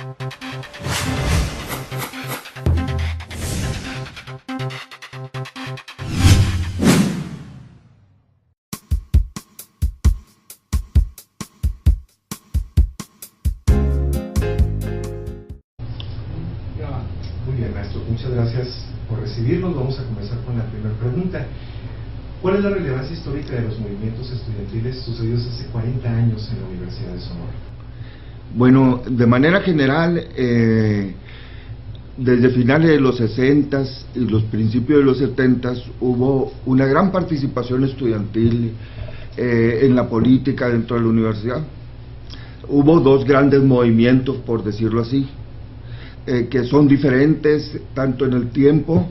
Muy bien, maestro, muchas gracias por recibirnos. Vamos a comenzar con la primera pregunta. ¿Cuál es la relevancia histórica de los movimientos estudiantiles sucedidos hace 40 años en la Universidad de Sonora? Bueno, de manera general, desde finales de los 60s y los principios de los 70s hubo una gran participación estudiantil en la política dentro de la universidad. Hubo dos grandes movimientos, por decirlo así, que son diferentes tanto en el tiempo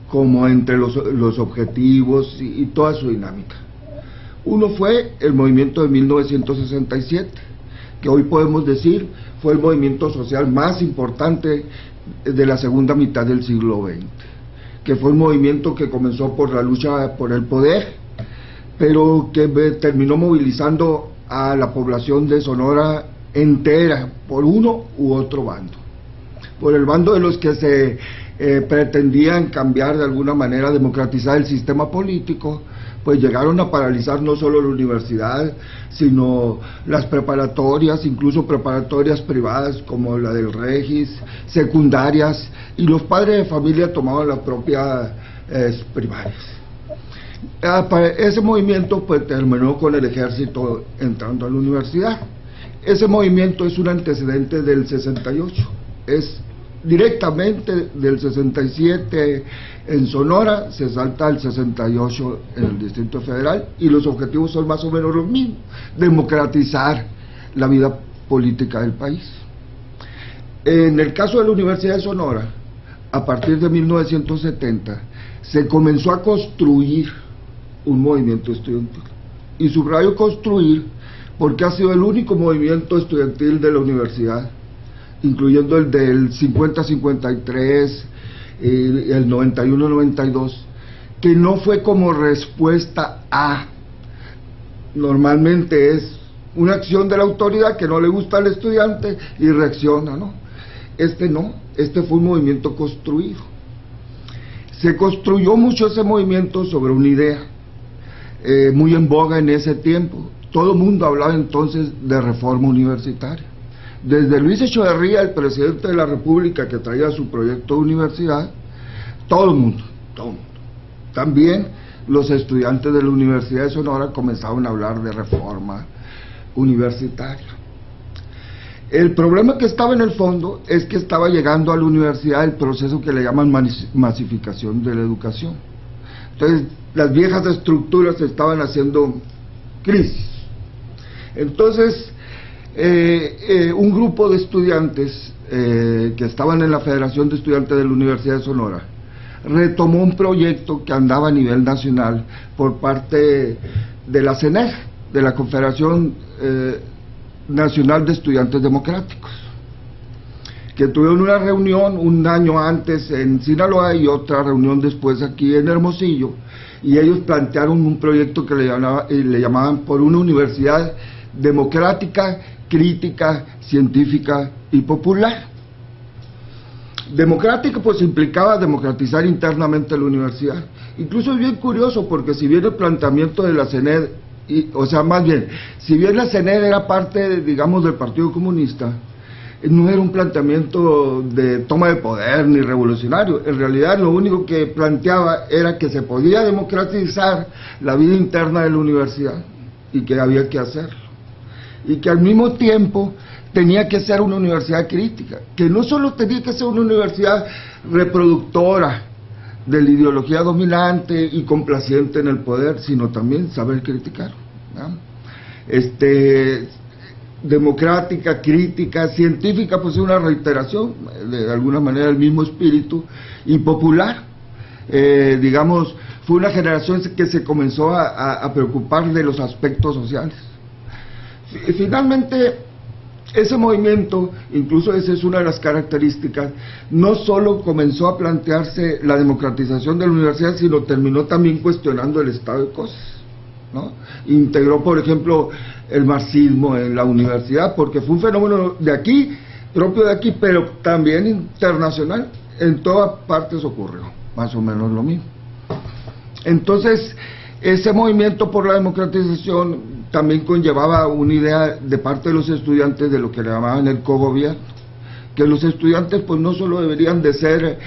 como entre los objetivos y toda su dinámica. Uno fue el movimiento de 1967, que hoy podemos decir fue el movimiento social más importante de la segunda mitad del siglo XX, que fue un movimiento que comenzó por la lucha por el poder, pero que terminó movilizando a la población de Sonora entera por uno u otro bando. Por el bando de los que se pretendían cambiar de alguna manera, democratizar el sistema político, pues llegaron a paralizar no solo la universidad, sino las preparatorias, incluso preparatorias privadas como la del Regis, secundarias, y los padres de familia tomaban las propias primarias. Ese movimiento pues terminó con el ejército entrando a la universidad. Ese movimiento es un antecedente del 68, es directamente del 67 en Sonora, se salta al 68 en el Distrito Federal, y los objetivos son más o menos los mismos: democratizar la vida política del país. En el caso de la Universidad de Sonora, a partir de 1970, se comenzó a construir un movimiento estudiantil, y subrayo construir porque ha sido el único movimiento estudiantil de la universidad, incluyendo el del 50-53, el 91-92, que no fue como respuesta a, normalmente es una acción de la autoridad que no le gusta al estudiante y reacciona, ¿no? Este fue un movimiento construido. Se construyó mucho ese movimiento sobre una idea muy en boga en ese tiempo. Todo el mundo hablaba entonces de reforma universitaria. Desde Luis Echeverría, el presidente de la República, que traía su proyecto de universidad, todo el mundo. También los estudiantes de la Universidad de Sonora comenzaron a hablar de reforma universitaria. El problema que estaba en el fondo es que estaba llegando a la universidad el proceso que le llaman masificación de la educación. Entonces, las viejas estructuras estaban haciendo crisis. Entonces, un grupo de estudiantes que estaban en la Federación de Estudiantes de la Universidad de Sonora retomó un proyecto que andaba a nivel nacional por parte de la CENEG, de la Confederación Nacional de Estudiantes Democráticos, que tuvieron una reunión un año antes en Sinaloa y otra reunión después aquí en Hermosillo, y ellos plantearon un proyecto que le llamaban por una universidad democrática, crítica, científica y popular. Democrática pues implicaba democratizar internamente la universidad. Incluso es bien curioso porque si bien el planteamiento de la CENED, si bien la CENED era parte, digamos, del Partido Comunista, no era un planteamiento de toma de poder ni revolucionario. En realidad lo único que planteaba era que se podía democratizar la vida interna de la universidad y que había que hacerlo, y que al mismo tiempo tenía que ser una universidad crítica, que no solo tenía que ser una universidad reproductora de la ideología dominante y complaciente en el poder, sino también saber criticar, ¿no? Democrática, crítica, científica, pues es una reiteración, de alguna manera, del mismo espíritu, y popular. Digamos, fue una generación que se comenzó a preocupar de los aspectos sociales. Finalmente, ese movimiento, incluso esa es una de las características, no solo comenzó a plantearse la democratización de la universidad, sino terminó también cuestionando el estado de cosas, ¿no? Integró, por ejemplo, el marxismo en la universidad, porque fue un fenómeno de aquí propio de aquí, pero también internacional. En todas partes ocurrió más o menos lo mismo. Entonces, ese movimiento por la democratización también conllevaba una idea de parte de los estudiantes de lo que le llamaban el cogobierno, que los estudiantes pues no solo deberían de ser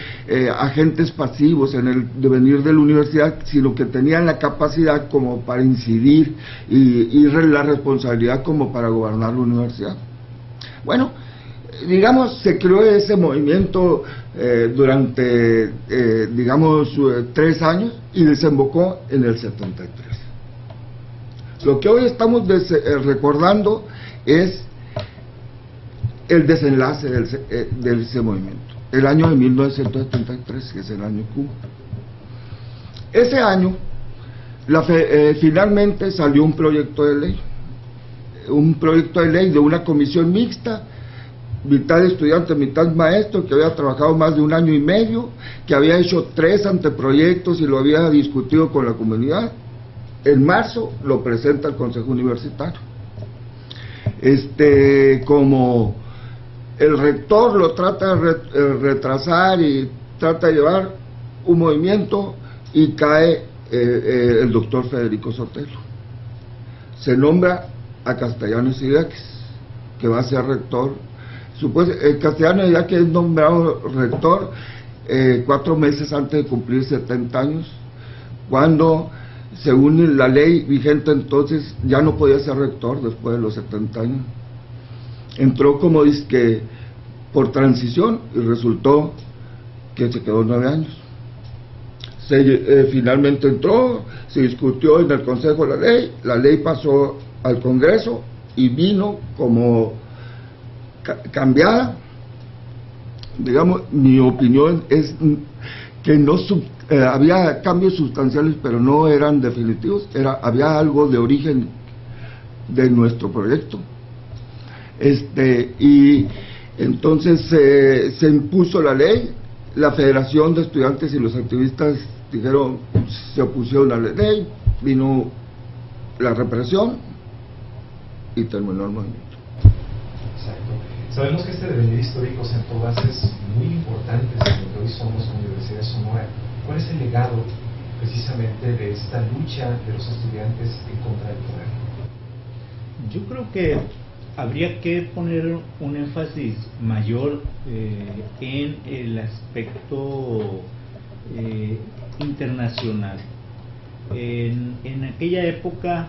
agentes pasivos en el devenir de la universidad, sino que tenían la capacidad como para incidir y la responsabilidad como para gobernar la universidad. Bueno, digamos, se creó ese movimiento durante, digamos, 3 años y desembocó en el 73. Lo que hoy estamos recordando es el desenlace de ese movimiento, el año de 1973, que es el año Cuba. Ese año, finalmente salió un proyecto de ley de una comisión mixta, mitad estudiante, mitad maestro, que había trabajado más de 1 año y medio, que había hecho 3 anteproyectos y lo había discutido con la comunidad. En marzo lo presenta al Consejo Universitario. Como el rector lo trata de retrasar y trata de llevar un movimiento, y cae el doctor Federico Sotelo. Se nombra a Castellanos Idiáquez, que va a ser rector. Castellanos Idiáquez es nombrado rector 4 meses antes de cumplir 70 años, cuando, según la ley vigente entonces, ya no podía ser rector después de los 70 años. Entró como disque por transición y resultó que se quedó 9 años. Finalmente entró, se discutió en el Consejo de la ley pasó al Congreso y vino como cambiada. Digamos, mi opinión es que no había cambios sustanciales, pero no eran definitivos. Había algo de origen de nuestro proyecto. Y entonces se impuso la ley. La Federación de Estudiantes y los activistas se opusieron a la ley, vino la represión y terminó el movimiento. Exacto. Sabemos que este devenir histórico sentó bases muy importantes en lo que hoy somos como Universidad de Sonora. ¿Cuál es el legado precisamente de esta lucha de los estudiantes en contra del poder? Yo creo que habría que poner un énfasis mayor en el aspecto internacional. En aquella época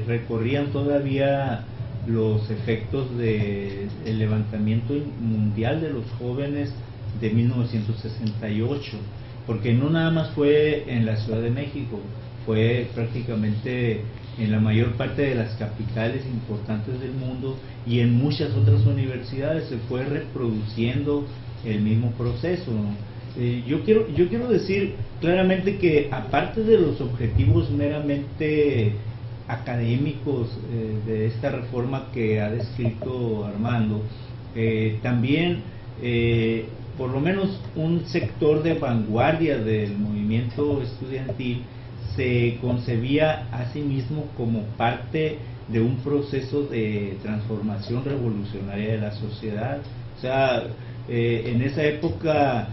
recorrían todavía los efectos del levantamiento mundial de los jóvenes de 1968, porque no nada más fue en la Ciudad de México, fue prácticamente en la mayor parte de las capitales importantes del mundo, y en muchas otras universidades se fue reproduciendo el mismo proceso, ¿no? Yo quiero decir claramente que, aparte de los objetivos meramente académicos de esta reforma que ha descrito Armando, también por lo menos un sector de vanguardia del movimiento estudiantil se concebía a sí mismo como parte de un proceso de transformación revolucionaria de la sociedad. O sea, en esa época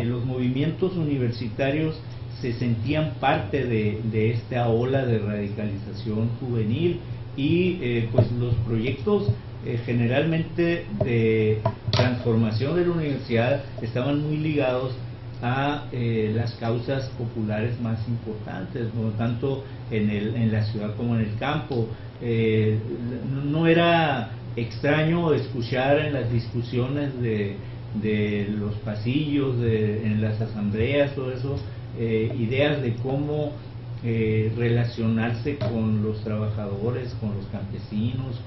los movimientos universitarios se sentían parte de esta ola de radicalización juvenil, y pues los proyectos generalmente de transformación de la universidad estaban muy ligados a las causas populares más importantes, ¿no? Tanto en la ciudad como en el campo. No era extraño escuchar en las discusiones de los pasillos, en las asambleas, todo eso, ideas de cómo relacionarse con los trabajadores, con los campesinos,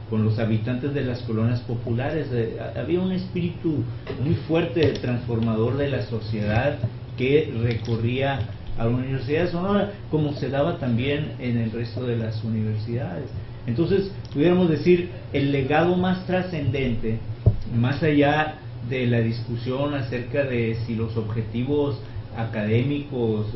con los habitantes de las colonias populares. Había un espíritu muy fuerte, transformador de la sociedad, que recorría a la Universidad de Sonora, como se daba también en el resto de las universidades. Entonces, pudiéramos decir, el legado más trascendente, más allá de la discusión acerca de si los objetivos académicos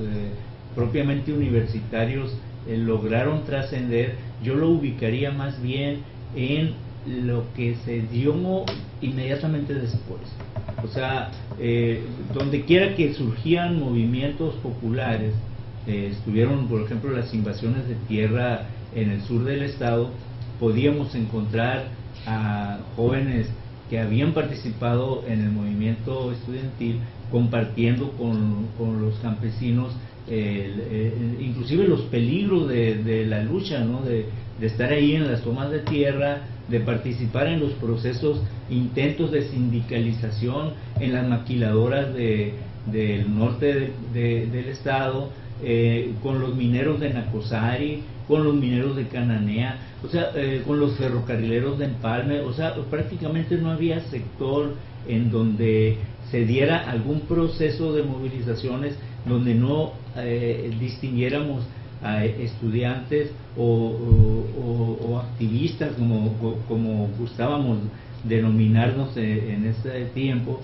propiamente universitarios lograron trascender, yo lo ubicaría más bien en lo que se dio inmediatamente después. O sea, donde quiera que surgían movimientos populares, estuvieron, por ejemplo, las invasiones de tierra en el sur del estado, podíamos encontrar a jóvenes que habían participado en el movimiento estudiantil compartiendo con los campesinos inclusive los peligros de la lucha, ¿no? De estar ahí en las tomas de tierra, de participar en los procesos, intentos de sindicalización en las maquiladoras del norte del estado, con los mineros de Nacosari, con los mineros de Cananea, o sea, con los ferrocarrileros de Empalme. O sea, prácticamente no había sector en donde se diera algún proceso de movilizaciones donde no distinguiéramos a estudiantes o activistas, como gustábamos denominarnos en ese tiempo,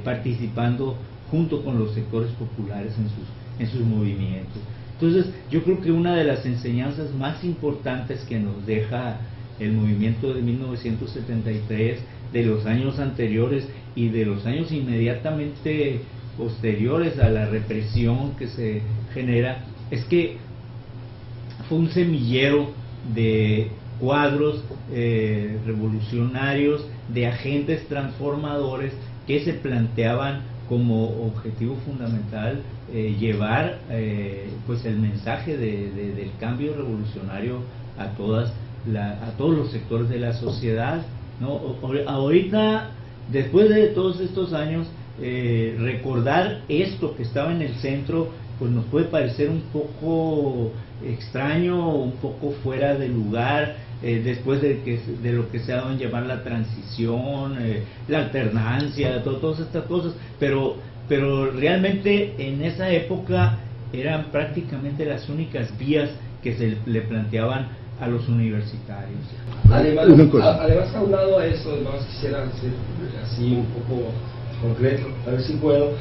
participando junto con los sectores populares en sus movimientos. Entonces, yo creo que una de las enseñanzas más importantes que nos deja el movimiento de 1973, de los años anteriores y de los años inmediatamente posteriores a la represión que se genera, es que fue un semillero de cuadros revolucionarios, de agentes transformadores que se planteaban como objetivo fundamental llevar pues el mensaje del cambio revolucionario a todos los sectores de la sociedad, ¿no? Ahorita, después de todos estos años, recordar esto que estaba en el centro, pues nos puede parecer un poco extraño, un poco fuera de lugar, después de lo que se ha dado en llamar la transición, la alternancia, todas estas cosas, pero realmente en esa época eran prácticamente las únicas vías que se le planteaban a los universitarios. Además, aunado a eso, además quisiera ser así un poco concreto, a ver si puedo.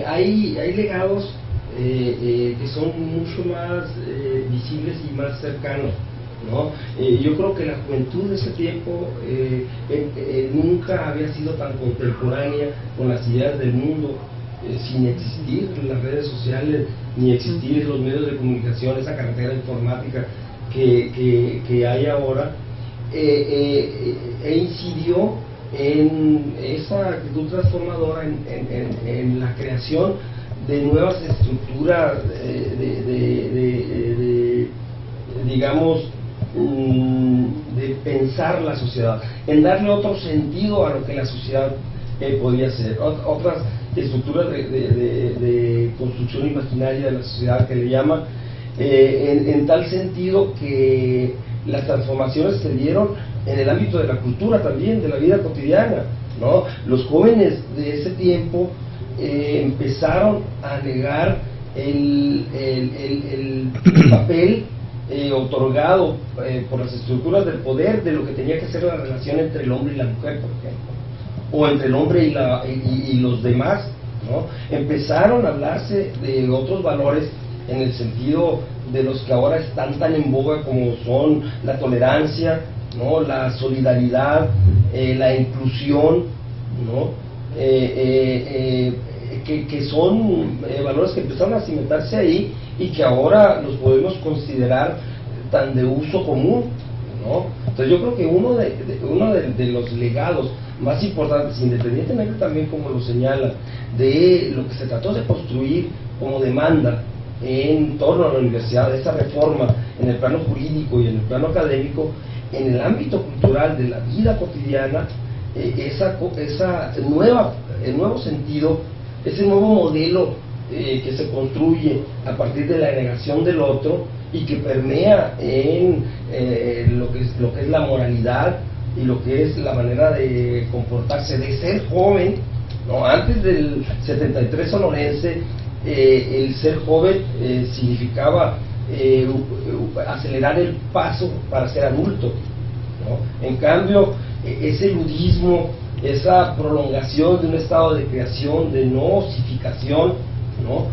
Hay legados que son mucho más visibles y más cercanos, ¿no? Yo creo que la juventud de ese tiempo nunca había sido tan contemporánea con las ideas del mundo, sin existir las redes sociales, ni existir los medios de comunicación, esa carretera informática que hay ahora, incidió en esa actitud transformadora, en la creación de nuevas estructuras digamos, de pensar la sociedad, en darle otro sentido a lo que la sociedad podía ser, otras estructuras de construcción imaginaria de la sociedad que le llama, en tal sentido que las transformaciones se dieron en el ámbito de la cultura también, de la vida cotidiana, ¿no? Los jóvenes de ese tiempo empezaron a negar el papel otorgado por las estructuras del poder de lo que tenía que ser la relación entre el hombre y la mujer, por ejemplo, o entre el hombre y los demás, ¿no? Empezaron a hablarse de otros valores en el sentido de los que ahora están tan en boga, como son la tolerancia, ¿no? La solidaridad, la inclusión, ¿no? Que son valores que empezaron a cimentarse ahí y que ahora los podemos considerar tan de uso común, ¿no? Entonces yo creo que uno de los legados más importantes, independientemente también, como lo señala, de lo que se trató de construir como demanda en torno a la universidad, esa reforma en el plano jurídico y en el plano académico, en el ámbito cultural de la vida cotidiana, el nuevo sentido, ese nuevo modelo que se construye a partir de la negación del otro y que permea en lo que es la moralidad y lo que es la manera de comportarse, de ser joven, ¿no? Antes del 73 sonorense, el ser joven significaba acelerar el paso para ser adulto, ¿no? En cambio, ese ludismo, esa prolongación de un estado de creación, de no osificación, ¿no?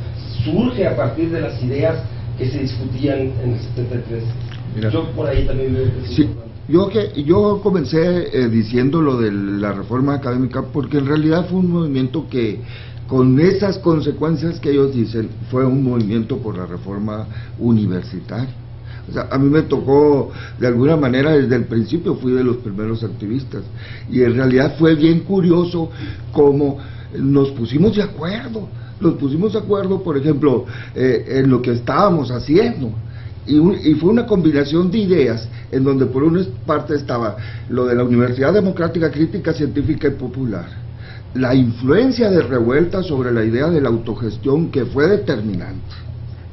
Surge a partir de las ideas que se discutían en el 73. Mira, yo por ahí también veo que es sí, importante. Yo comencé diciendo lo de la reforma académica porque en realidad fue un movimiento que, con esas consecuencias que ellos dicen, fue un movimiento por la reforma universitaria. O sea, a mí me tocó, de alguna manera, desde el principio fui de los primeros activistas, y en realidad fue bien curioso cómo nos pusimos de acuerdo, por ejemplo, en lo que estábamos haciendo. Y fue una combinación de ideas en donde por una parte estaba lo de la Universidad Democrática Crítica, Científica y Popular, la influencia de Revuelta sobre la idea de la autogestión, que fue determinante,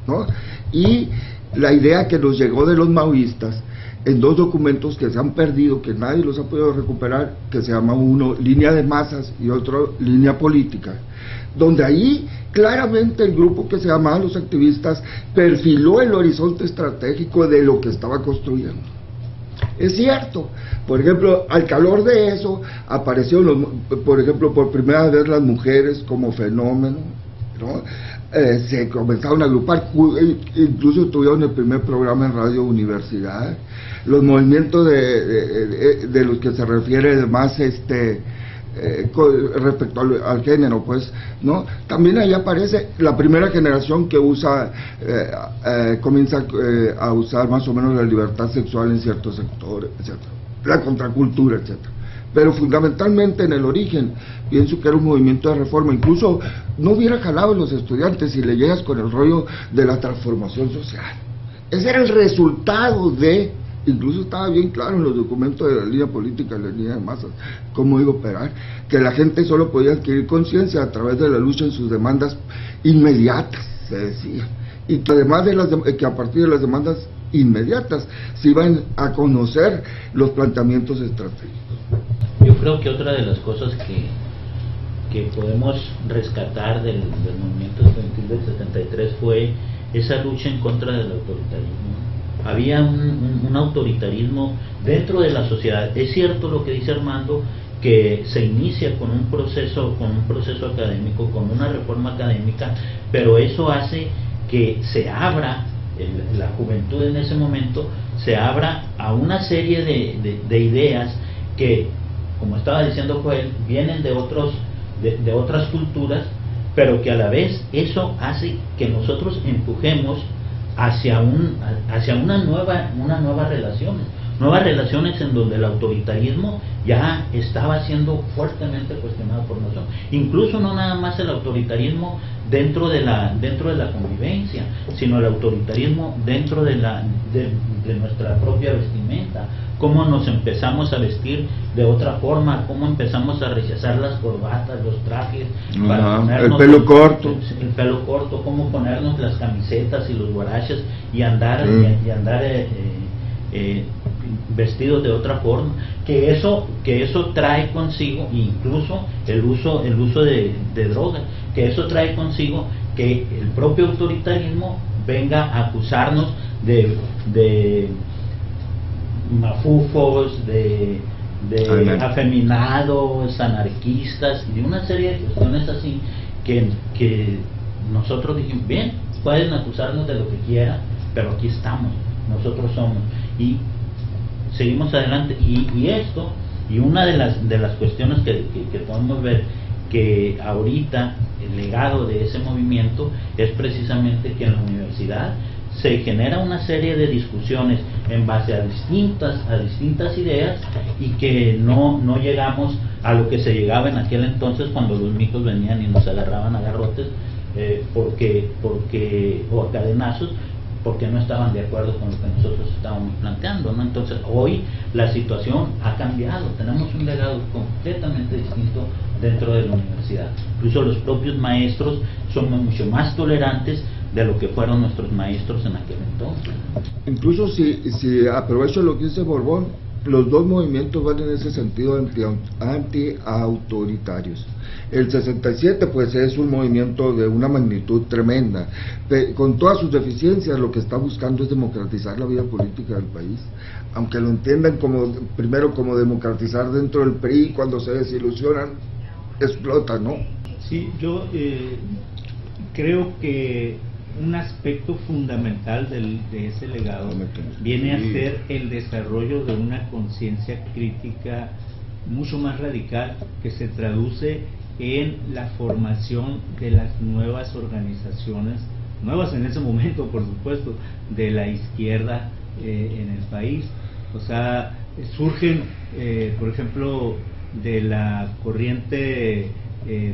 ¿no? Y la idea que nos llegó de los maoístas en dos documentos que se han perdido, que nadie los ha podido recuperar, que se llama uno Línea de Masas y otro Línea Política, donde ahí claramente el grupo que se llamaba los activistas perfiló el horizonte estratégico de lo que estaba construyendo. Es cierto, por ejemplo, al calor de eso aparecieron, por ejemplo, por primera vez las mujeres como fenómeno, ¿no? Se comenzaron a agrupar, incluso tuvieron el primer programa en Radio Universidad. Los movimientos de los que se refiere más respecto al género, pues, ¿no? También ahí aparece la primera generación que comienza a usar más o menos la libertad sexual en ciertos sectores, etcétera, la contracultura, etcétera. Pero fundamentalmente en el origen pienso que era un movimiento de reforma. Incluso no hubiera jalado a los estudiantes si le llegas con el rollo de la transformación social. Ese era el resultado incluso estaba bien claro en los documentos de la línea política, la línea de masas, cómo iba a operar, que la gente solo podía adquirir conciencia a través de la lucha en sus demandas inmediatas, se decía, y que además que a partir de las demandas inmediatas se iban a conocer los planteamientos estratégicos. Yo creo que otra de las cosas que podemos rescatar del movimiento estudiantil del 73 fue esa lucha en contra del autoritarismo. Había un autoritarismo dentro de la sociedad. Es cierto lo que dice Armando, que se inicia con un proceso académico, con una reforma académica, pero eso hace que se abra, la juventud en ese momento, se abra a una serie de ideas que, como estaba diciendo Joel, vienen de otras culturas, pero que a la vez eso hace que nosotros empujemos hacia unas nuevas relaciones en donde el autoritarismo ya estaba siendo fuertemente cuestionado por nosotros. Incluso no nada más el autoritarismo dentro de la convivencia, sino el autoritarismo dentro de nuestra propia vestimenta. Cómo nos empezamos a vestir de otra forma, cómo empezamos a rechazar las corbatas, los trajes, para ponernos el pelo corto, cómo ponernos las camisetas y los guaraches y andar vestidos de otra forma, que eso trae consigo, incluso el uso de drogas, que eso trae consigo que el propio autoritarismo venga a acusarnos de mafufos, de afeminados, anarquistas, y de una serie de cuestiones así que nosotros dijimos, bien, pueden acusarnos de lo que quieran, pero aquí estamos, nosotros somos, y seguimos adelante. Y esto, y una de las cuestiones que podemos ver, que ahorita el legado de ese movimiento es precisamente que en la universidad se genera una serie de discusiones en base a distintas ideas, y que no llegamos a lo que se llegaba en aquel entonces cuando los micos venían y nos agarraban a garrotes o a cadenazos, porque no estaban de acuerdo con lo que nosotros estábamos planteando, ¿no? Entonces hoy la situación ha cambiado, tenemos un legado completamente distinto dentro de la universidad. Incluso los propios maestros somos mucho más tolerantes de lo que fueron nuestros maestros en aquel entonces. Incluso si aprovecho lo que dice Borbón, los dos movimientos van en ese sentido anti-autoritarios. El 67 pues es un movimiento de una magnitud tremenda, con todas sus deficiencias. Lo que está buscando es democratizar la vida política del país, aunque lo entiendan primero como democratizar dentro del PRI, cuando se desilusionan explota, ¿no? Sí, yo creo que un aspecto fundamental de ese legado viene a ser el desarrollo de una conciencia crítica mucho más radical, que se traduce en la formación de las nuevas organizaciones, nuevas en ese momento, por supuesto, de la izquierda en el país. O sea, surgen, por ejemplo, de la corriente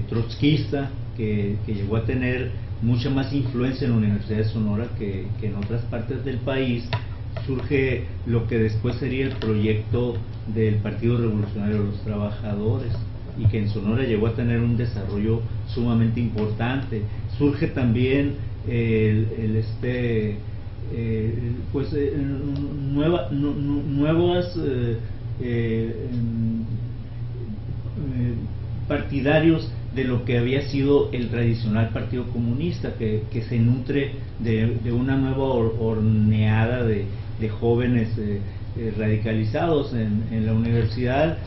trotskista, que llegó a tener mucha más influencia en la Universidad de Sonora que en otras partes del país. Surge lo que después sería el proyecto del Partido Revolucionario de los Trabajadores, y que en Sonora llegó a tener un desarrollo sumamente importante. Surge también nuevas partidarios de lo que había sido el tradicional Partido Comunista, que se nutre de una nueva horneada de jóvenes radicalizados en la universidad,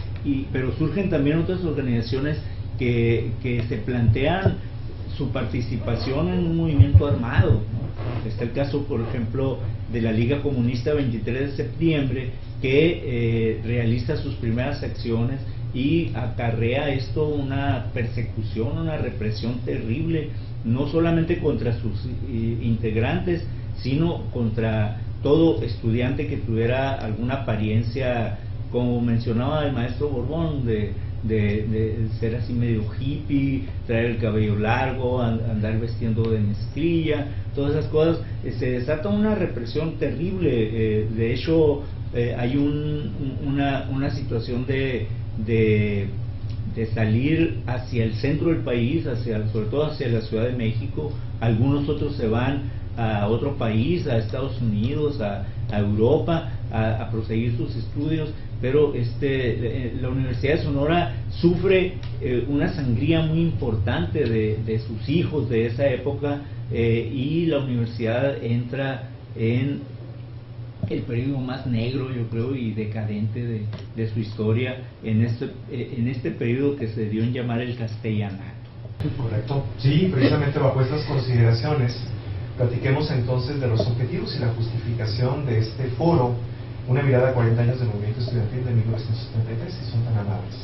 pero surgen también otras organizaciones que se plantean su participación en un movimiento armado, ¿no? Está el caso, por ejemplo, de la Liga Comunista 23 de septiembre, que realiza sus primeras acciones y acarrea esto una persecución, una represión terrible, no solamente contra sus integrantes, sino contra todo estudiante que tuviera alguna apariencia, como mencionaba el maestro Borbón, de ser así medio hippie, traer el cabello largo, andar vestiendo de mezclilla, todas esas cosas. Se desata una represión terrible. De hecho, hay una situación de salir hacia el centro del país, sobre todo hacia la Ciudad de México. Algunos otros se van a otro país, a Estados Unidos, a Europa, a proseguir sus estudios, pero la Universidad de Sonora sufre una sangría muy importante de sus hijos de esa época, y la universidad entra en el periodo más negro, yo creo, y decadente de su historia, en este periodo que se dio en llamar el castellanato. Correcto. Sí, precisamente bajo estas consideraciones, platiquemos entonces de los objetivos y la justificación de este foro, una mirada a 40 años del movimiento estudiantil de 1973, si son tan amables.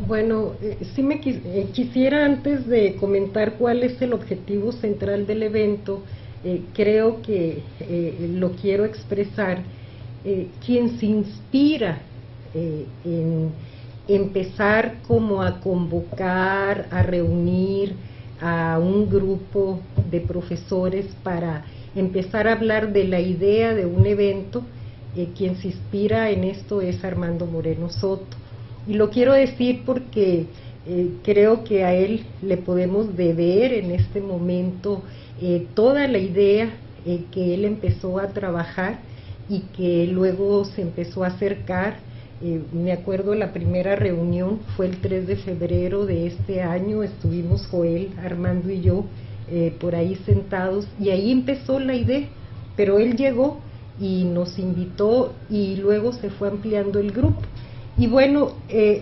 Bueno, sí me quisiera, antes de comentar cuál es el objetivo central del evento, creo que lo quiero expresar. Quien se inspira en empezar como a convocar, a reunir a un grupo de profesores para empezar a hablar de la idea de un evento, quien se inspira en esto es Armando Moreno Soto. Y lo quiero decir porque creo que a él le podemos deber en este momento toda la idea que él empezó a trabajar y que luego se empezó a acercar. Me acuerdo, la primera reunión fue el 3 de febrero de este año, estuvimos Joel, Armando y yo por ahí sentados, y ahí empezó la idea, pero él llegó y nos invitó y luego se fue ampliando el grupo. Y bueno,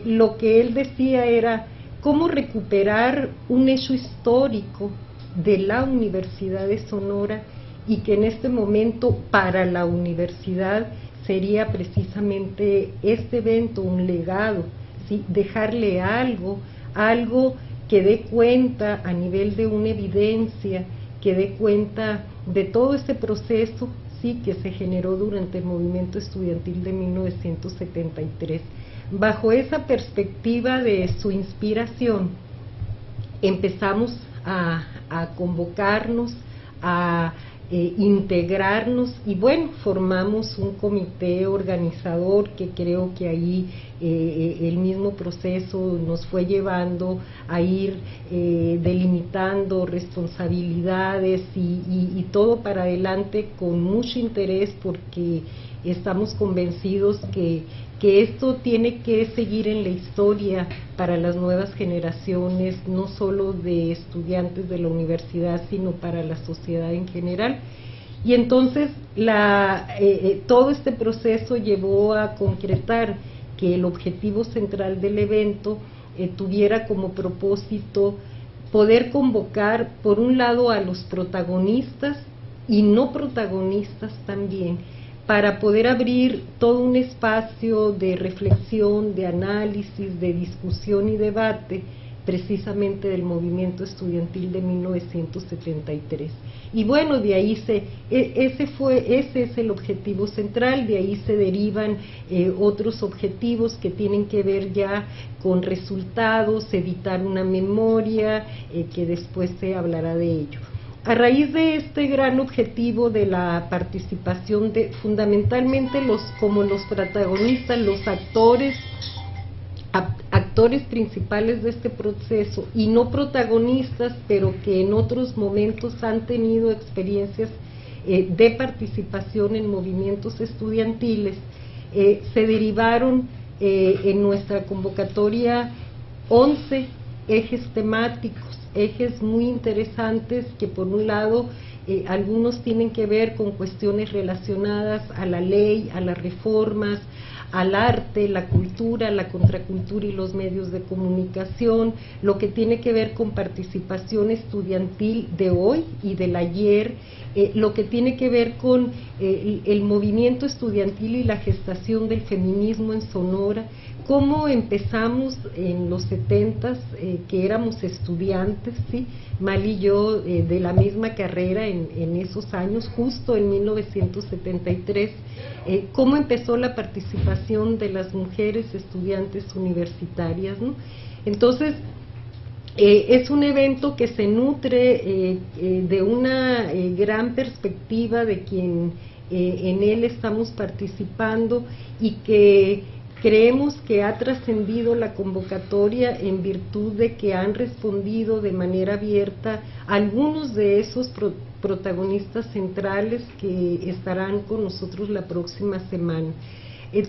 lo que él decía era cómo recuperar un hecho histórico de la Universidad de Sonora, y que en este momento para la universidad sería precisamente este evento un legado, ¿sí? Dejarle algo que dé cuenta a nivel de una evidencia, que dé cuenta de todo ese proceso, sí, que se generó durante el movimiento estudiantil de 1973. Bajo esa perspectiva de su inspiración, empezamos a convocarnos, a integrarnos, y bueno, formamos un comité organizador que creo que ahí el mismo proceso nos fue llevando a ir delimitando responsabilidades y todo para adelante con mucho interés, porque estamos convencidos que esto tiene que seguir en la historia para las nuevas generaciones, no solo de estudiantes de la universidad, sino para la sociedad en general. Y entonces todo este proceso llevó a concretar que el objetivo central del evento tuviera como propósito poder convocar por un lado a los protagonistas y no protagonistas también, para poder abrir todo un espacio de reflexión, de análisis, de discusión y debate precisamente del movimiento estudiantil de 1973. Y bueno, de ahí ese es el objetivo central, de ahí se derivan otros objetivos que tienen que ver ya con resultados, editar una memoria, que después se hablará de ello. A raíz de este gran objetivo de la participación fundamentalmente como los protagonistas, los actores principales de este proceso y no protagonistas, pero que en otros momentos han tenido experiencias de participación en movimientos estudiantiles, se derivaron en nuestra convocatoria 11 ejes temáticos, ejes muy interesantes que por un lado algunos tienen que ver con cuestiones relacionadas a la ley, a las reformas, al arte, la cultura, la contracultura y los medios de comunicación, lo que tiene que ver con participación estudiantil de hoy y del ayer, lo que tiene que ver con el movimiento estudiantil y la gestación del feminismo en Sonora, cómo empezamos en los 70s, que éramos estudiantes, ¿sí? Mal y yo de la misma carrera en esos años, justo en 1973, cómo empezó la participación de las mujeres estudiantes universitarias, ¿no? Entonces, es un evento que se nutre de una gran perspectiva de quien en él estamos participando y que creemos que ha trascendido la convocatoria en virtud de que han respondido de manera abierta algunos de esos protagonistas centrales que estarán con nosotros la próxima semana.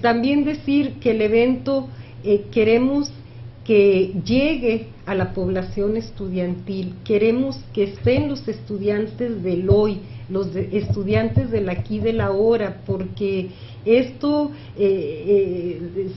También decir que el evento queremos que llegue a la población estudiantil, queremos que estén los estudiantes del hoy, los estudiantes del aquí y del ahora, porque esto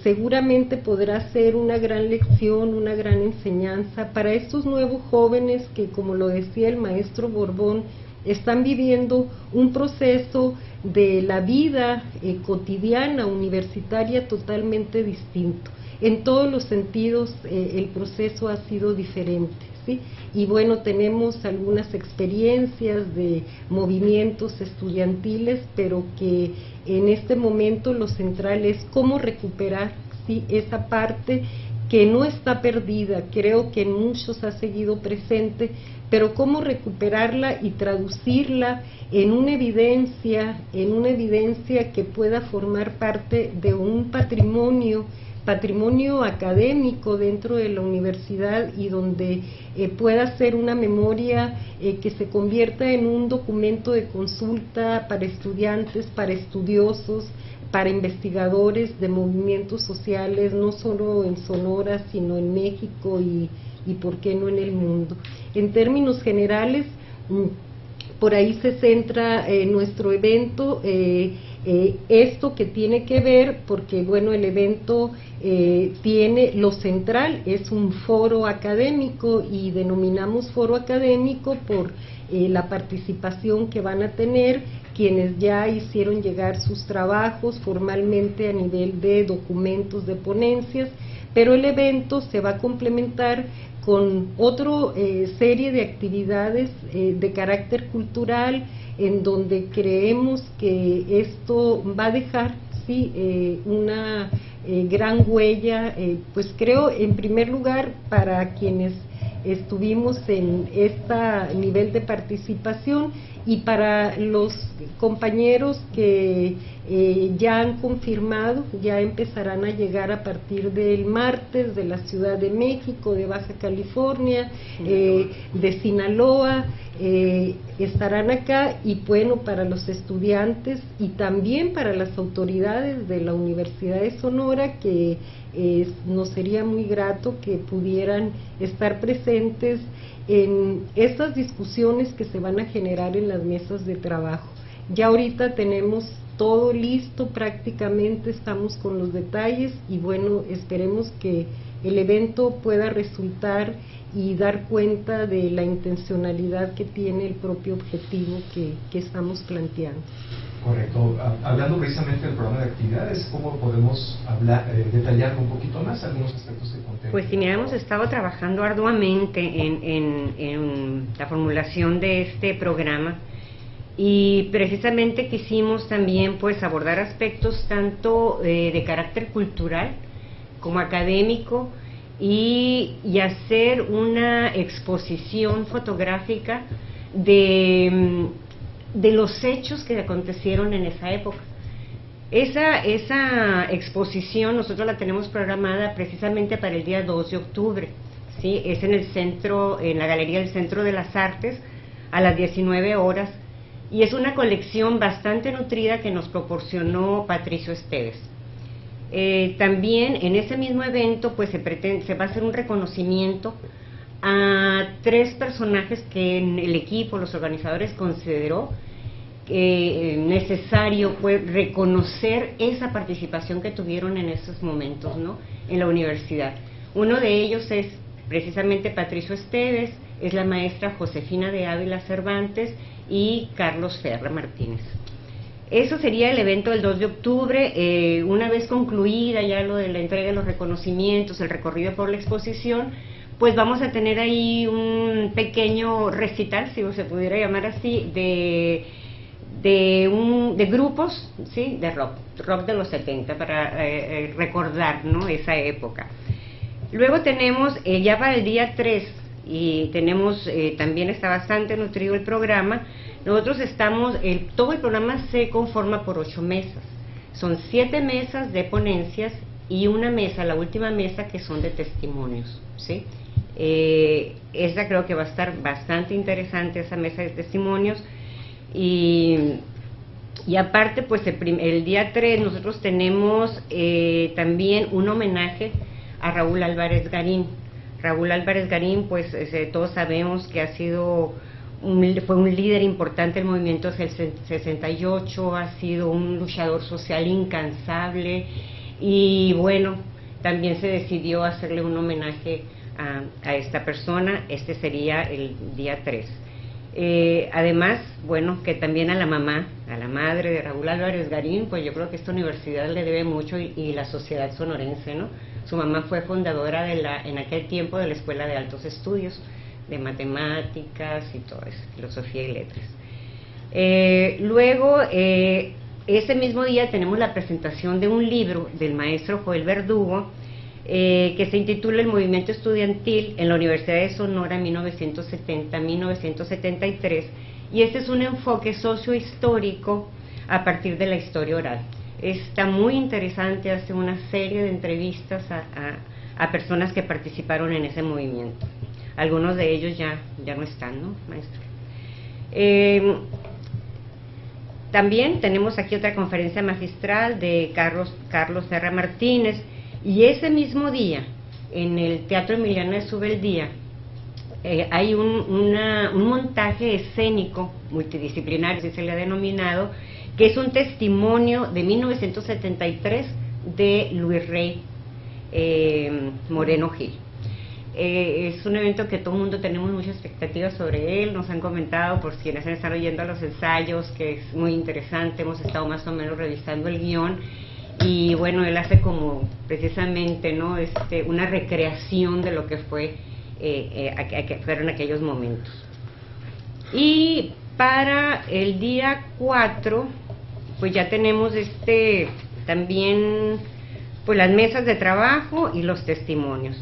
seguramente podrá ser una gran lección, una gran enseñanza para estos nuevos jóvenes que, como lo decía el maestro Borbón, están viviendo un proceso de la vida cotidiana universitaria totalmente distinto. En todos los sentidos el proceso ha sido diferente, ¿sí? Y bueno, tenemos algunas experiencias de movimientos estudiantiles, pero que en este momento lo central es cómo recuperar, ¿sí?, esa parte que no está perdida, creo que en muchos ha seguido presente, pero cómo recuperarla y traducirla en una evidencia que pueda formar parte de un patrimonio académico dentro de la universidad y donde pueda ser una memoria que se convierta en un documento de consulta para estudiantes, para estudiosos, para investigadores de movimientos sociales, no solo en Sonora, sino en México y por qué no en el mundo. En términos generales, por ahí se centra nuestro evento, esto que tiene que ver, porque bueno, el evento tiene, lo central es un foro académico y denominamos foro académico por la participación que van a tener quienes ya hicieron llegar sus trabajos formalmente a nivel de documentos de ponencias, pero el evento se va a complementar con otra serie de actividades de carácter cultural, en donde creemos que esto va a dejar, sí, una gran huella, pues creo en primer lugar para quienes estuvimos en este nivel de participación y para los compañeros que ya han confirmado, ya empezarán a llegar a partir del martes de la Ciudad de México, de Baja California, de Sinaloa, estarán acá, y bueno, para los estudiantes y también para las autoridades de la Universidad de Sonora, que nos sería muy grato que pudieran estar presentes en estas discusiones que se van a generar en las mesas de trabajo. Ya ahorita tenemos todo listo, prácticamente estamos con los detalles y bueno, esperemos que el evento pueda resultar y dar cuenta de la intencionalidad que tiene el propio objetivo que estamos planteando. Correcto. Hablando precisamente del programa de actividades, ¿cómo podemos detallar un poquito más algunos aspectos que contempla? Pues sí, mira, hemos estado trabajando arduamente en la formulación de este programa, y precisamente quisimos también pues abordar aspectos tanto de carácter cultural como académico, y hacer una exposición fotográfica de los hechos que acontecieron en esa época. Esa exposición nosotros la tenemos programada precisamente para el día 2 de octubre, ¿sí? Es en el centro, en la Galería del Centro de las Artes, a las 19 horas, y es una colección bastante nutrida que nos proporcionó Patricio Esteves. También en ese mismo evento pues se va a hacer un reconocimiento a 3 personajes que en el equipo, los organizadores, consideró necesario pues reconocer esa participación que tuvieron en esos momentos, ¿no?, en la universidad. Uno de ellos es precisamente Patricio Esteves, es la maestra Josefina de Ávila Cervantes y Carlos Ferra Martínez. Eso sería el evento del 2 de octubre. Una vez concluida ya lo de la entrega de los reconocimientos, el recorrido por la exposición, pues vamos a tener ahí un pequeño recital, si se pudiera llamar así, de grupos, ¿sí?, de rock de los 70, para recordar, ¿no?, esa época. Luego tenemos ya para el día 3, y tenemos también está bastante nutrido el programa. Nosotros estamos, todo el programa se conforma por 8 mesas, son 7 mesas de ponencias y una mesa, la última mesa, que son de testimonios, ¿sí? Esa creo que va a estar bastante interesante, esa mesa de testimonios. Y aparte pues el día 3 nosotros tenemos también un homenaje a Raúl Álvarez Garín. Raúl Álvarez Garín, pues todos sabemos que fue un líder importante del movimiento del 68, ha sido un luchador social incansable, y bueno, también se decidió hacerle un homenaje a esta persona. Este sería el día 3. Además, bueno, que también a la madre de Raúl Álvarez Garín, pues yo creo que esta universidad le debe mucho, y la sociedad sonorense, ¿no? Su mamá fue fundadora en aquel tiempo de la Escuela de Altos Estudios, de matemáticas y todo eso, filosofía y letras. Luego, ese mismo día tenemos la presentación de un libro del maestro Joel Verdugo, que se intitula El Movimiento Estudiantil en la Universidad de Sonora 1970-1973, y este es un enfoque sociohistórico a partir de la historia oral. Está muy interesante, hace una serie de entrevistas a personas que participaron en ese movimiento. Algunos de ellos ya no están, ¿no, maestro? También tenemos aquí otra conferencia magistral de Carlos Serra Martínez, y ese mismo día, en el Teatro Emiliano de Subeldía, hay un montaje escénico multidisciplinario, así se le ha denominado, que es un testimonio de 1973 de Luis Rey Moreno Gil. Es un evento que todo el mundo tenemos muchas expectativas sobre él, nos han comentado por quienes están oyendo los ensayos que es muy interesante, hemos estado más o menos revisando el guión, y bueno, él hace como precisamente, ¿no?, una recreación de lo que fue que fueron aquellos momentos. Y para el día 4 pues ya tenemos también pues las mesas de trabajo y los testimonios.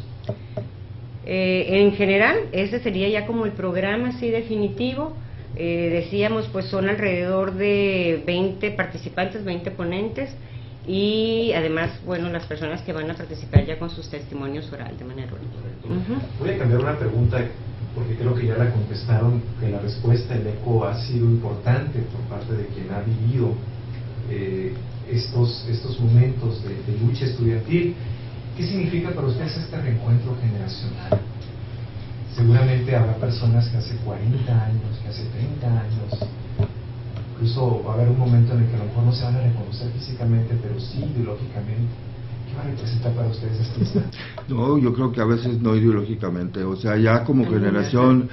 En general ese sería ya como el programa así definitivo. Decíamos pues son alrededor de 20 participantes, 20 ponentes, y además, bueno, las personas que van a participar ya con sus testimonios oral, de manera oral. Voy a cambiar una pregunta, porque creo que ya la contestaron, que la respuesta, el eco ha sido importante por parte de quien ha vivido estos momentos de lucha estudiantil. ¿Qué significa para ustedes este reencuentro generacional? Seguramente habrá personas que hace 40 años, que hace 30 años, incluso va a haber un momento en el que a lo mejor no se van a reconocer físicamente, pero sí ideológicamente. ¿Qué va a representar para ustedes esta amistad? No, yo creo que a veces no ideológicamente, o sea, ya como generación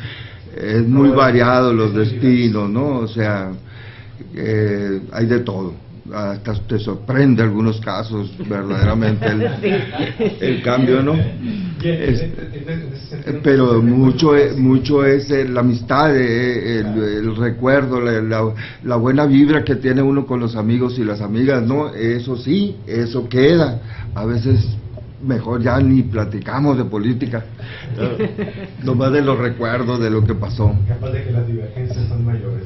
es muy variado los destinos, ¿no? O sea, hay de todo. Hasta te sorprende algunos casos verdaderamente el cambio, ¿no? Pero mucho es la amistad, el recuerdo, la buena vibra que tiene uno con los amigos y las amigas, ¿no? Eso sí, eso queda. A veces mejor ya ni platicamos de política, nomás de los recuerdos de lo que pasó. Capaz de que las divergencias son mayores.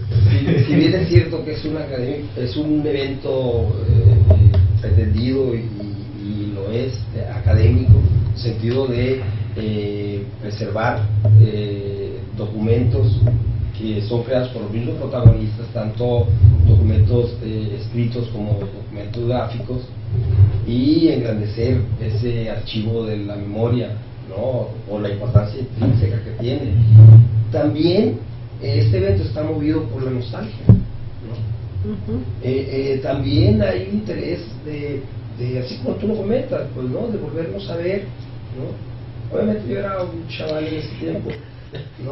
Si bien es cierto que es un evento pretendido y lo es académico, en el sentido de preservar documentos que son creados por los mismos protagonistas, tanto documentos escritos como documentos gráficos, y engrandecer ese archivo de la memoria, ¿no? O la importancia intrínseca que tiene. También este evento está movido por la nostalgia, ¿no? También hay un interés de, así como tú lo comentas, pues, ¿no? De volvernos a ver, ¿no? Obviamente yo era un chaval en ese tiempo, ¿no?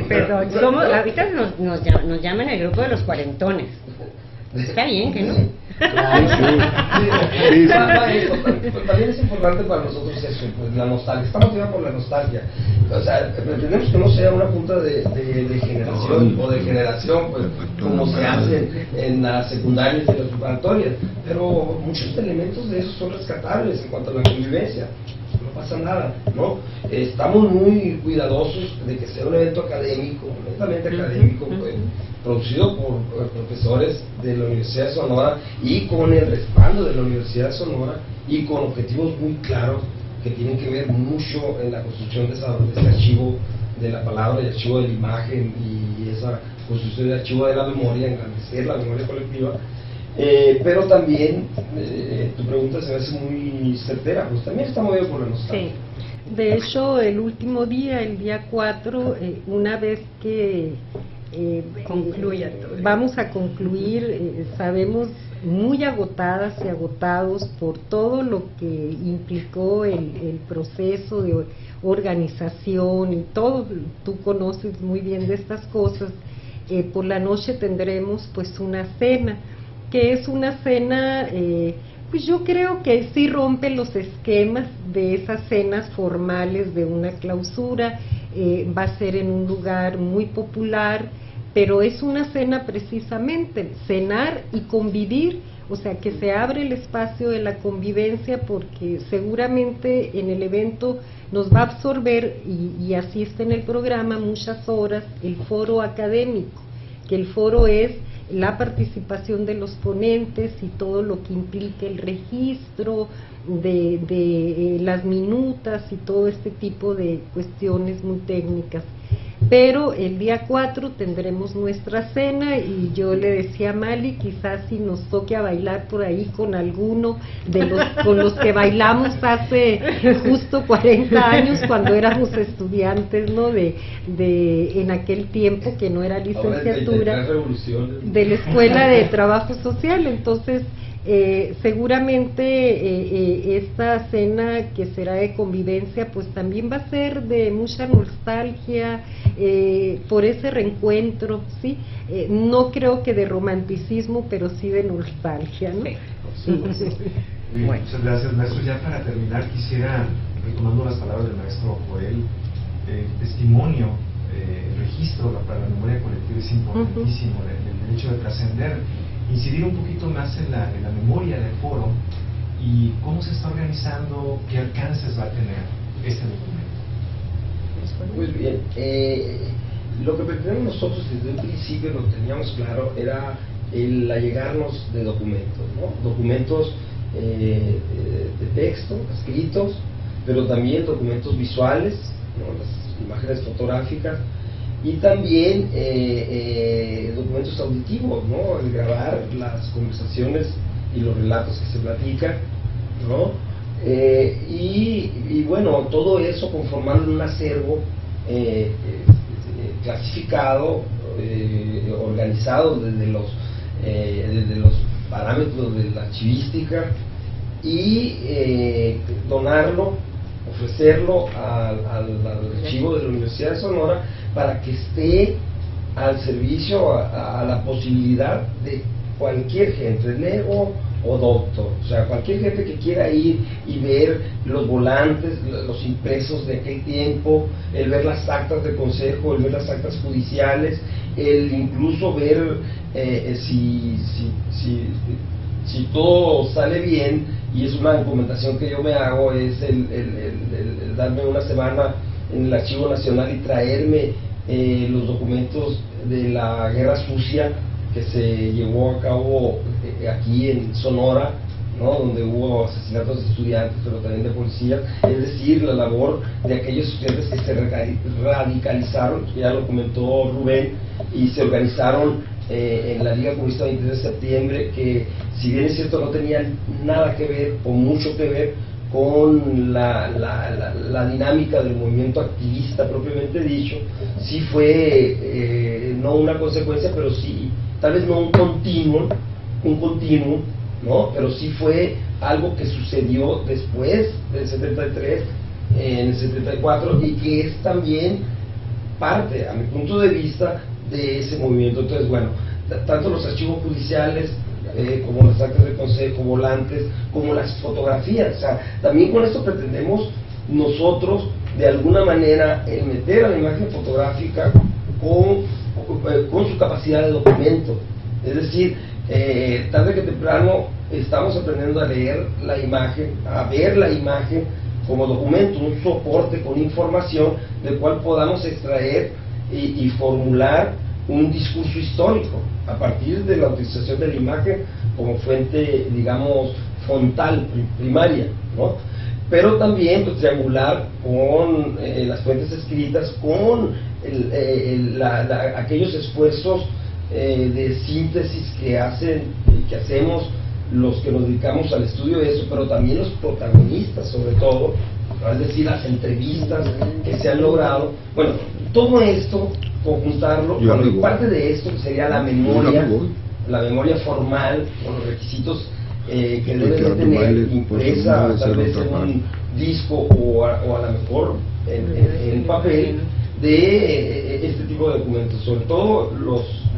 Perdón, ahorita nos llaman el grupo de los cuarentones. Está bien, ¿que no? Sí. También es importante para nosotros eso, pues, la nostalgia. Estamos motivados por la nostalgia. O sea, pretendemos que no sea una punta de generación o de generación, pues, como se hace en las secundarias y las preparatorias. Pero muchos elementos de eso son rescatables en cuanto a la convivencia. No pasa nada, ¿no? Estamos muy cuidadosos de que sea un evento académico, netamente académico, pues, producido por profesores de la Universidad de Sonora y con el respaldo de la Universidad de Sonora y con objetivos muy claros que tienen que ver mucho en la construcción de ese archivo de la palabra y archivo de la imagen y esa construcción del archivo de la memoria, engrandecer la memoria colectiva. Pero también tu pregunta se me hace muy certera, pues también está movido por la nostalgia. Sí. De hecho, el último día, el día 4, una vez que concluya todo, vamos a concluir, sabemos muy agotadas y agotados por todo lo que implicó el proceso de organización y todo, tú conoces muy bien de estas cosas. Por la noche tendremos pues una cena, que es una cena, pues yo creo que sí rompe los esquemas de esas cenas formales de una clausura. Va a ser en un lugar muy popular, pero es una cena precisamente, cenar y convivir, o sea que se abre el espacio de la convivencia, porque seguramente en el evento nos va a absorber, y así está en el programa, muchas horas el foro académico, que el foro es la participación de los ponentes y todo lo que implica el registro de las minutas y todo este tipo de cuestiones muy técnicas. Pero el día 4 tendremos nuestra cena, y yo le decía a Mali, quizás si nos toque a bailar por ahí con alguno de los con los que bailamos hace justo 40 años cuando éramos estudiantes, ¿no? En aquel tiempo que no era licenciatura, de la Escuela de Trabajo Social. Entonces seguramente esta cena, que será de convivencia, pues también va a ser de mucha nostalgia por ese reencuentro, ¿sí? No creo que de romanticismo, pero sí de nostalgia, ¿no? Sí. Bueno. Muchas gracias, maestro. Ya para terminar, quisiera, retomando las palabras del maestro Joel, el testimonio, el registro para la memoria colectiva es importantísimo, el derecho de trascender, incidir un poquito más en la memoria del foro y cómo se está organizando, qué alcances va a tener este documento. Pues bien, lo que pretendemos nosotros desde un principio, lo teníamos claro, era el allegarnos de documentos, ¿no? Documentos de texto, escritos, pero también documentos visuales, ¿no? Las imágenes fotográficas, y también documentos auditivos, ¿no? El grabar las conversaciones y los relatos que se platican, ¿no? Y bueno, todo eso conformando un acervo clasificado, organizado desde los parámetros de la archivística, y donarlo, ofrecerlo al archivo de la Universidad de Sonora para que esté al servicio, a la posibilidad de cualquier gente, lego o doctor, o sea, cualquier gente que quiera ir y ver los volantes, los impresos de aquel tiempo, el ver las actas de consejo, el ver las actas judiciales, el incluso ver si todo sale bien, y es una recomendación que yo me hago, es el darme una semana en el Archivo Nacional y traerme los documentos de la Guerra Sucia que se llevó a cabo aquí en Sonora, ¿no? Donde hubo asesinatos de estudiantes, pero también de policías, es decir, la labor de aquellos estudiantes que se radicalizaron, ya lo comentó Rubén, y se organizaron en la Liga Comunista 23 de septiembre, que si bien es cierto no tenían nada que ver o mucho que ver con la dinámica del movimiento activista propiamente dicho, sí fue no una consecuencia, pero sí, tal vez no un continuo, ¿no? Pero sí fue algo que sucedió después del 73, en el 74, y que es también parte, a mi punto de vista, de ese movimiento. Entonces, bueno, tanto los archivos judiciales como las actas de consejo, volantes, como las fotografías, o sea, también con esto pretendemos nosotros de alguna manera meter a la imagen fotográfica con su capacidad de documento, es decir, tarde que temprano estamos aprendiendo a leer la imagen, a ver la imagen como documento, un soporte con información del cual podamos extraer y formular un discurso histórico a partir de la utilización de la imagen como fuente, digamos, frontal, primaria, ¿no? Pero también triangular con las fuentes escritas, con aquellos esfuerzos de síntesis que hacemos los que nos dedicamos al estudio de eso, pero también los protagonistas, sobre todo, es decir, las entrevistas que se han logrado. Bueno, todo esto, conjuntarlo, bueno, parte de esto sería la memoria formal, con los requisitos que debe de tener impresa, tal vez en un disco o a lo mejor en papel, de este tipo de documentos, sobre todo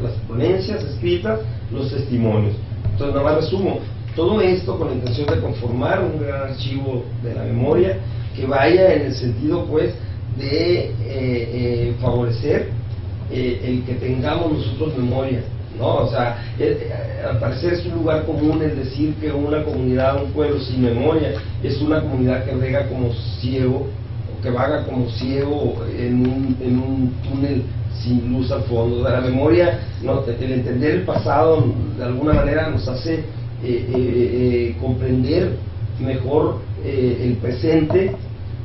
las ponencias escritas, los testimonios. Entonces, nada más resumo, todo esto con la intención de conformar un gran archivo de la memoria que vaya en el sentido, pues, de favorecer el que tengamos nosotros memoria, ¿no? O sea, al parecer es un lugar común el decir que una comunidad, un pueblo sin memoria, es una comunidad que rega como ciego, o que vaga como ciego en un túnel sin luz al fondo. La memoria, ¿no? El entender el pasado de alguna manera nos hace comprender mejor el presente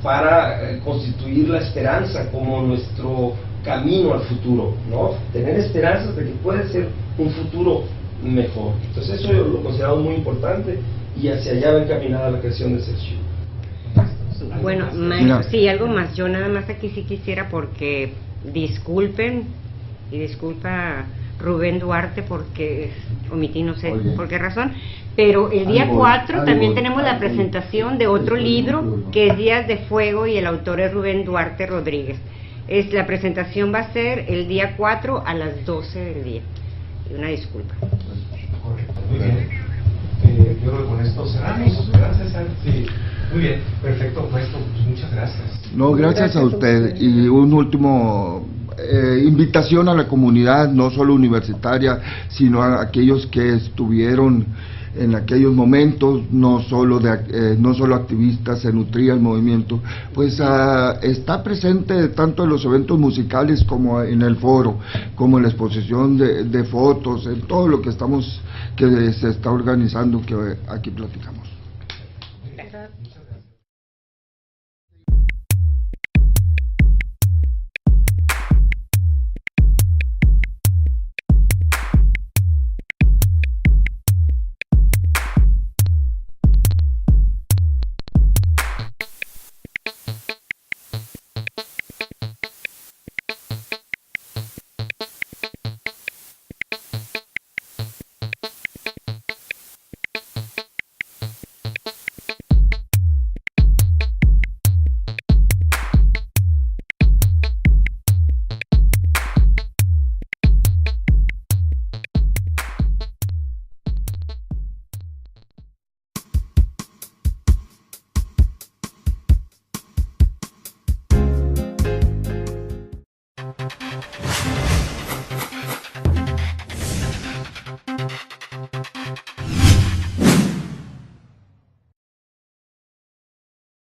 para constituir la esperanza como nuestro camino al futuro, ¿no? Tener esperanzas de que puede ser un futuro mejor. Entonces eso yo lo consideramos muy importante y hacia allá va encaminada la creación de ese archivo. Bueno, maestro, sí, algo más. Yo nada más aquí sí quisiera, porque disculpen, y disculpa Rubén Duarte porque omití, no sé por qué razón, pero el día 4 también tenemos la presentación de otro libro que es Días de Fuego y el autor es Rubén Duarte Rodríguez. La presentación va a ser el día 4 a las 12 del día. Una disculpa. Correcto, muy bien. Yo creo que con esto cerramos, ¿verdad, César? Sí. Muy bien, perfecto, maestro, pues muchas gracias. No, gracias a usted. Y un último invitación a la comunidad, no solo universitaria, sino a aquellos que estuvieron en aquellos momentos, no solo activistas, se nutría el movimiento, pues está presente tanto en los eventos musicales como en el foro, como en la exposición de fotos, en todo lo que se está organizando, que aquí platicamos.